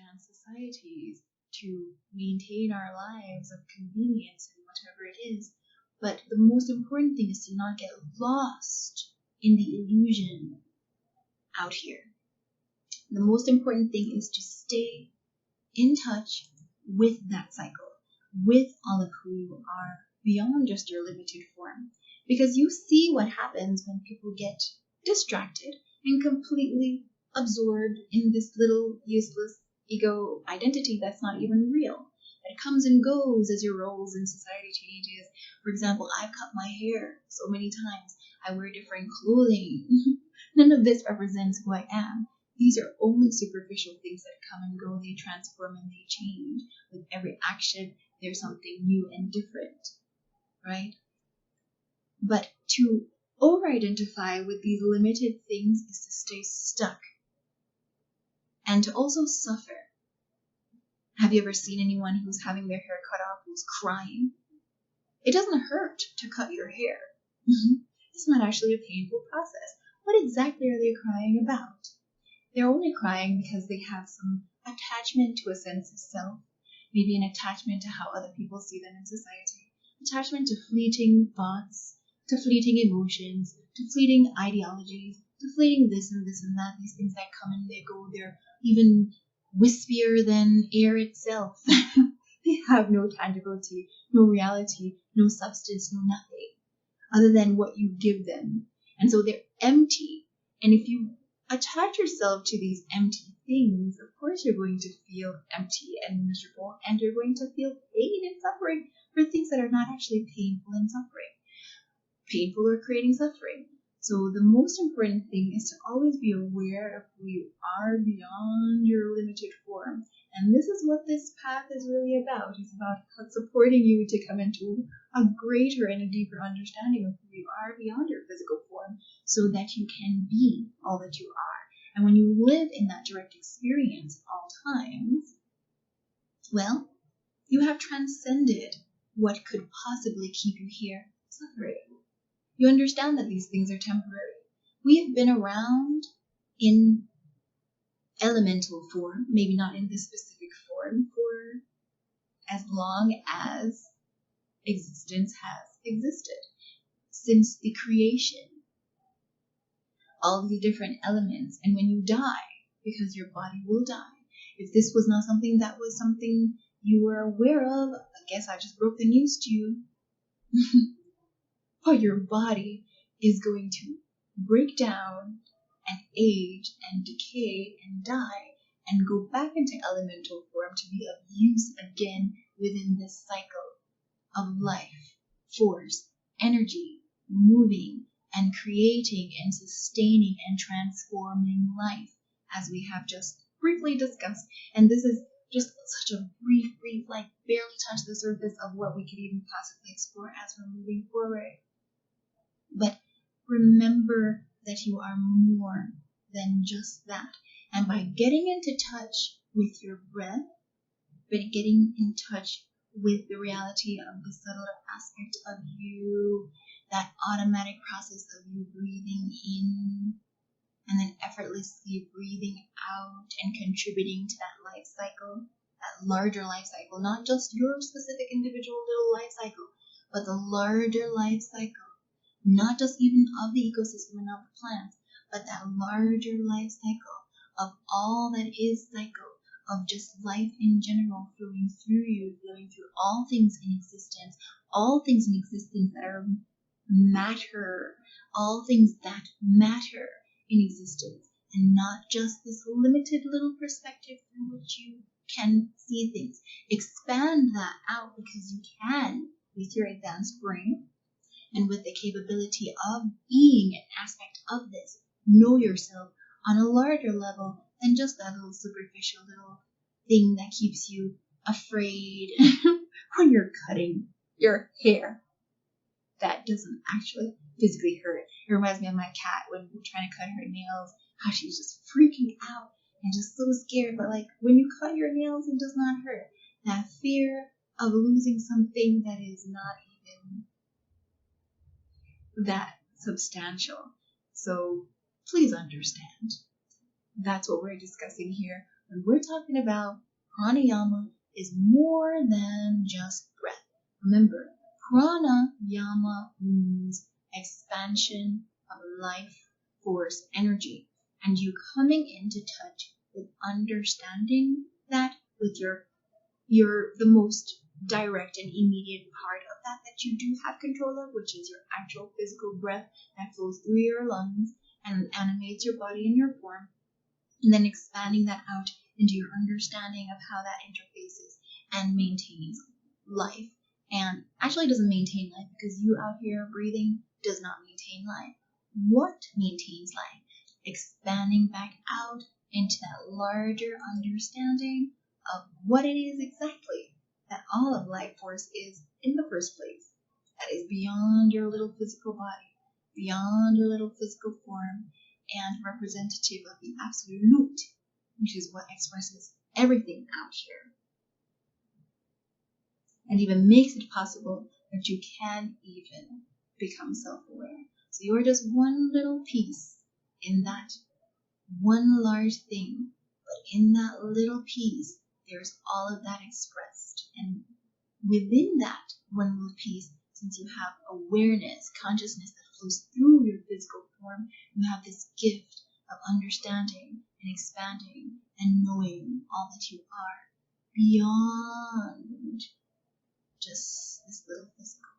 advanced societies to maintain our lives of convenience and whatever it is. But the most important thing is to not get lost in the illusion out here. The most important thing is to stay in touch with that cycle, with all of who you are, beyond just your limited form. Because you see what happens when people get distracted and completely absorbed in this little useless ego identity that's not even real. It comes and goes as your roles in society changes. For example, I've cut my hair so many times. I wear different clothing. None of this represents who I am. These are only superficial things that come and go. They transform and they change. With every action, there's something new and different, right? But to over-identify with these limited things is to stay stuck and to also suffer. Have you ever seen anyone who's having their hair cut off who's crying? It doesn't hurt to cut your hair. It's not actually a painful process. What exactly are they crying about? They're only crying because they have some attachment to a sense of self, maybe an attachment to how other people see them in society, attachment to fleeting thoughts, to fleeting emotions, to fleeting ideologies, to fleeting this and that, these things that come and they go. They're even wispier than air itself. They have no tangibility, no reality, no substance, no nothing other than what you give them. And so they're empty. And if you attach yourself to these empty things, of course you're going to feel empty and miserable, and you're going to feel pain and suffering for things that are not actually painful and suffering. Painful or creating suffering. So the most important thing is to always be aware of who you are beyond your limited form. And this is what this path is really about. It's about supporting you to come into a greater and a deeper understanding of who you are beyond your physical form, so that you can be all that you are. And when you live in that direct experience at all times, well, you have transcended what could possibly keep you here suffering. You understand that these things are temporary. We have been around in elemental form, maybe not in this specific form, for as long as existence has existed. Since the creation, all the different elements, and when you die, because your body will die, if this was not something that was something you were aware of, I guess I just broke the news to you. But your body is going to break down and age and decay and die and go back into elemental form to be of use again within this cycle of life, force, energy, moving and creating and sustaining and transforming life, as we have just briefly discussed. And this is just such a brief, like barely touch the surface of what we could even possibly explore as we're moving forward. But remember that you are more than just that. And by getting into touch with your breath, by getting in touch with the reality of the subtler aspect of you, that automatic process of you breathing in and then effortlessly breathing out and contributing to that life cycle, that larger life cycle, not just your specific individual little life cycle, but the larger life cycle. Not just even of the ecosystem and of the plants, but that larger life cycle of all that is cycle, of just life in general flowing through you, flowing through all things in existence that are matter, all things that matter in existence, and not just this limited little perspective through which you can see things. Expand that out, because you can with your advanced brain. And with the capability of being an aspect of this, know yourself on a larger level than just that little superficial little thing that keeps you afraid when you're cutting your hair. That doesn't actually physically hurt. It reminds me of my cat when we're trying to cut her nails, how she's just freaking out and just so scared. But like when you cut your nails, it does not hurt. That fear of losing something that is not even that substantial. So please understand. That's what we're discussing here. When we're talking about pranayama is more than just breath. Remember, pranayama means expansion of life force energy, and you coming into touch with understanding that with your the most direct and immediate part of that you do have control of, which is your actual physical breath that flows through your lungs and animates your body and your form, and then expanding that out into your understanding of how that interfaces and maintains life. And actually doesn't maintain life, because you out here breathing does not maintain life. What maintains life? Expanding back out into that larger understanding of what it is exactly that all of life force is in the first place. That is beyond your little physical body, beyond your little physical form, and representative of the absolute, which is what expresses everything out here. And even makes it possible that you can even become self-aware. So you're just one little piece in that one large thing, but in that little piece, there's all of that expressed. And within that one little piece, since you have awareness, consciousness that flows through your physical form, you have this gift of understanding and expanding and knowing all that you are beyond just this little physical.